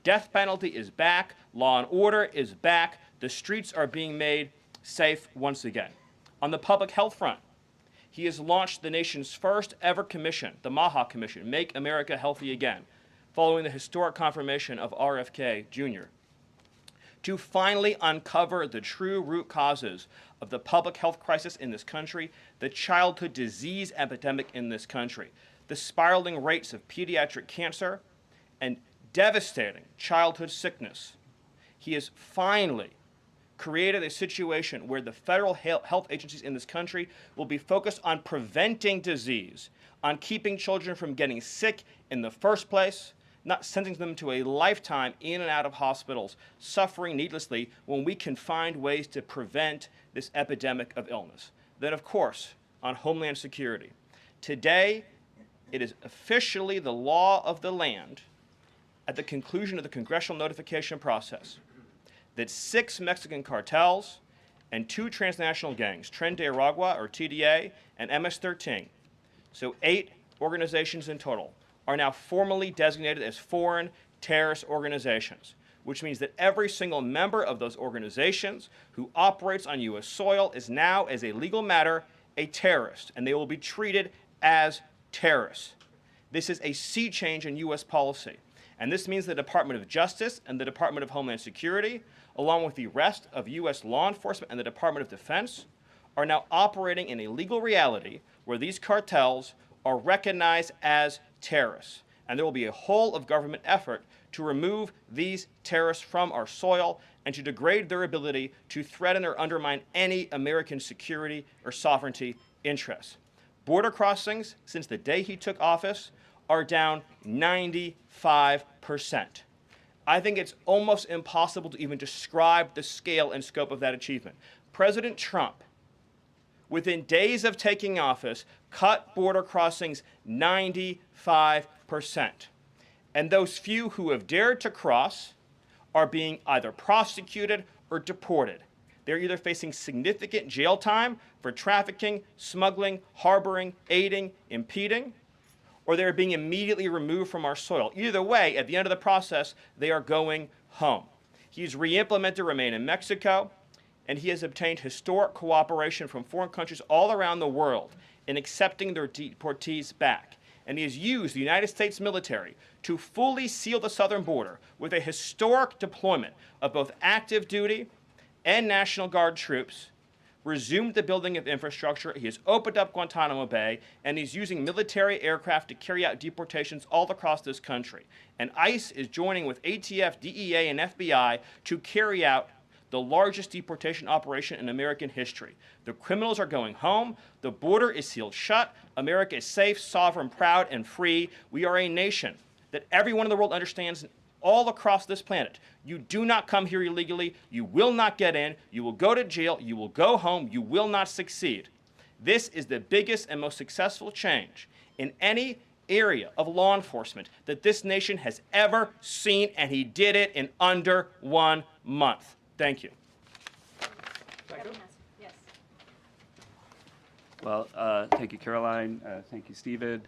death penalty is back. Law and order is back. The streets are being made safe once again. On the public health front, he has launched the nation's first ever commission, the MAHA Commission, Make America Healthy Again, following the historic confirmation of RFK Jr., to finally uncover the true root causes of the public health crisis in this country, the childhood disease epidemic in this country, the spiraling rates of pediatric cancer, and devastating childhood sickness. He has finally created a situation where the federal health agencies in this country will be focused on preventing disease, on keeping children from getting sick in the first place, not sending them to a lifetime in and out of hospitals, suffering needlessly, when we can find ways to prevent this epidemic of illness. Then, of course, on Homeland Security. Today, it is officially the law of the land, at the conclusion of the congressional notification process, that 6 Mexican cartels and 2 transnational gangs, Tren de Aragua, or TDA, and MS-13, so 8 organizations in total, are now formally designated as foreign terrorist organizations, which means that every single member of those organizations who operates on U.S. soil is now, as a legal matter, a terrorist, and they will be treated as terrorists. This is a sea change in U.S. policy, and this means the Department of Justice and the Department of Homeland Security, along with the rest of U.S. law enforcement and the Department of Defense, are now operating in a legal reality where these cartels are recognized as terrorists. And there will be a whole of government effort to remove these terrorists from our soil and to degrade their ability to threaten or undermine any American security or sovereignty interests. Border crossings, since the day he took office, are down 95%. I think it's almost impossible to even describe the scale and scope of that achievement. President Trump, within days of taking office, cut border crossings 95%. And those few who have dared to cross are being either prosecuted or deported. They're either facing significant jail time for trafficking, smuggling, harboring, aiding, impeding, or they're being immediately removed from our soil. Either way, at the end of the process, they are going home. He's re-implemented Remain in Mexico, and he has obtained historic cooperation from foreign countries all around the world in accepting their deportees back. And he has used the United States military to fully seal the southern border with a historic deployment of both active duty and National Guard troops, resumed the building of infrastructure, he has opened up Guantanamo Bay, and he's using military aircraft to carry out deportations all across this country. And ICE is joining with ATF, DEA, and FBI to carry out the largest deportation operation in American history. The criminals are going home, the border is sealed shut, America is safe, sovereign, proud, and free. We are a nation that everyone in the world understands all across this planet. You do not come here illegally, you will not get in, you will go to jail, you will go home, you will not succeed. This is the biggest and most successful change in any area of law enforcement that this nation has ever seen, and he did it in under 1 month. Thank you. Yes. Well, thank you, Caroline. Thank you, Stephen.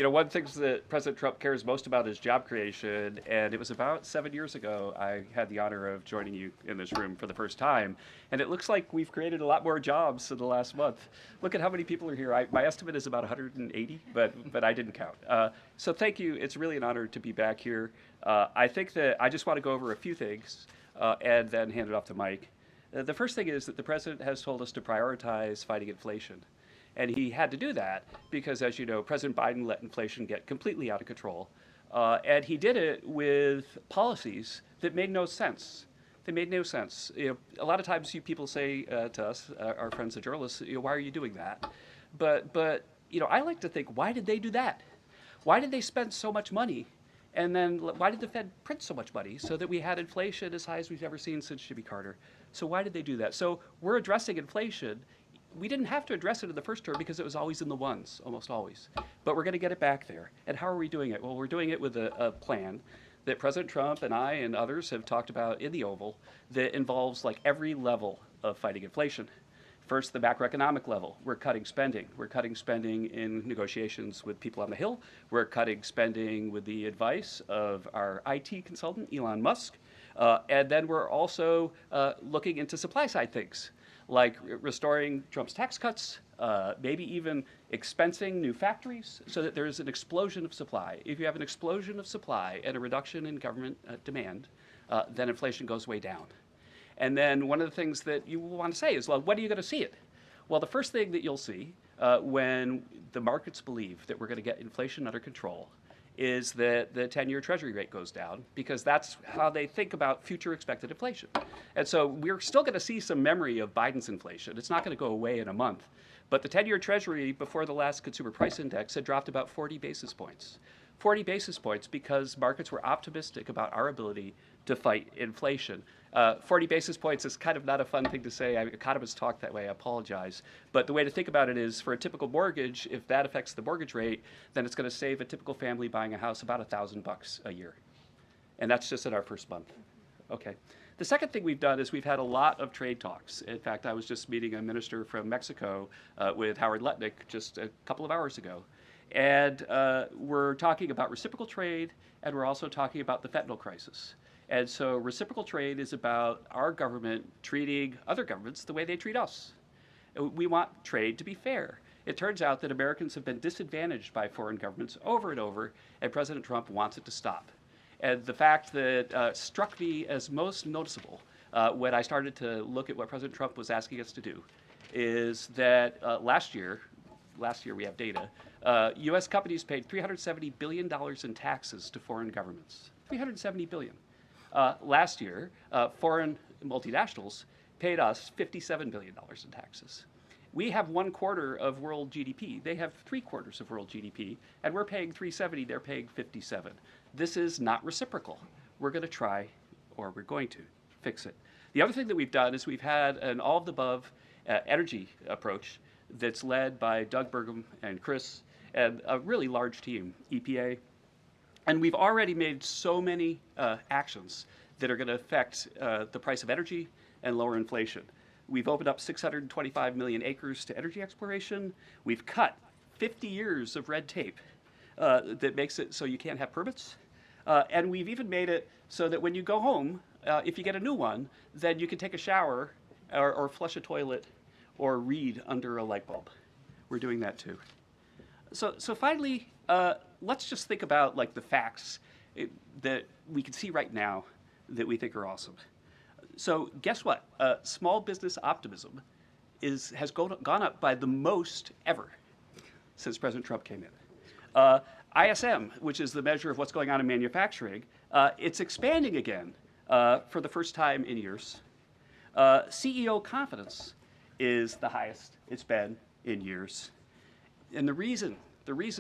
One of the things that President Trump cares most about is job creation, and it was about 7 years ago I had the honor of joining you in this room for the first time, and it looks like we've created a lot more jobs in the last month. Look at how many people are here. My estimate is about 180, but I didn't count. So thank you. It's really an honor to be back here. I think that I just want to go over a few things and then hand it off to Mike. The first thing is that the president has told us to prioritize fighting inflation. And he had to do that because, as you know, President Biden let inflation get completely out of control. And he did it with policies that made no sense. They made no sense. A lot of times you people say to us, our friends the journalists, why are you doing that? But I like to think, why did they do that? Why did they spend so much money? And then why did the Fed print so much money so that we had inflation as high as we've ever seen since Jimmy Carter? So why did they do that? So we're addressing inflation. We didn't have to address it in the first term because it was always in the ones, almost always. But we're going to get it back there. And how are we doing it? Well, we're doing it with a plan that President Trump and I and others have talked about in the Oval that involves like every level of fighting inflation. First, the macroeconomic level. We're cutting spending. We're cutting spending in negotiations with people on the Hill. We're cutting spending with the advice of our IT consultant, Elon Musk. And then we're also looking into supply side things, like restoring Trump's tax cuts, maybe even expensing new factories so that there's an explosion of supply. If you have an explosion of supply and a reduction in government demand, then inflation goes way down. And then one of the things that you want to say is, well, when are you going to see it? Well, the first thing that you'll see when the markets believe that we're going to get inflation under control is that the 10-year Treasury rate goes down, because that's how they think about future expected inflation. And so we're still going to see some memory of Biden's inflation. It's not going to go away in a month. But the 10-year Treasury before the last consumer price index had dropped about 40 basis points. 40 basis points because markets were optimistic about our ability to fight inflation. 40 basis points is kind of not a fun thing to say. Economists talk that way, I apologize. But the way to think about it is, for a typical mortgage, if that affects the mortgage rate, then it's going to save a typical family buying a house about $1,000 a year. And that's just in our first month. Okay. The second thing we've done is we've had a lot of trade talks. In fact, I was just meeting a minister from Mexico with Howard Lutnick just a couple of hours ago. And we're talking about reciprocal trade, and we're also talking about the fentanyl crisis. And so reciprocal trade is about our government treating other governments the way they treat us. We want trade to be fair. It turns out that Americans have been disadvantaged by foreign governments over and over, and President Trump wants it to stop. And the fact that struck me as most noticeable when I started to look at what President Trump was asking us to do is that last year we have data, U.S. companies paid $370 billion in taxes to foreign governments. $370 billion. Last year, foreign multinationals paid us $57 billion in taxes. We have 1/4 of world GDP. They have 3/4 of world GDP, and we're paying 370, they're paying 57. This is not reciprocal. We're going to try, or we're going to, fix it. The other thing that we've done is we've had an all-of-the-above energy approach that's led by Doug Burgum and Chris and a really large team, EPA. And we've already made so many actions that are going to affect the price of energy and lower inflation. We've opened up 625 million acres to energy exploration. We've cut 50 years of red tape that makes it so you can't have permits. And we've even made it so that when you go home, if you get a new one, then you can take a shower or flush a toilet or read under a light bulb. We're doing that too. So finally, let's just think about like the facts that we can see right now that we think are awesome. So guess what? Small business optimism has gone up by the most ever since President Trump came in. ISM, which is the measure of what's going on in manufacturing, it's expanding again for the first time in years. CEO confidence is the highest it's been in years. And the reason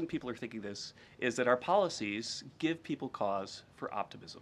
people are thinking this is that our policies give people cause for optimism.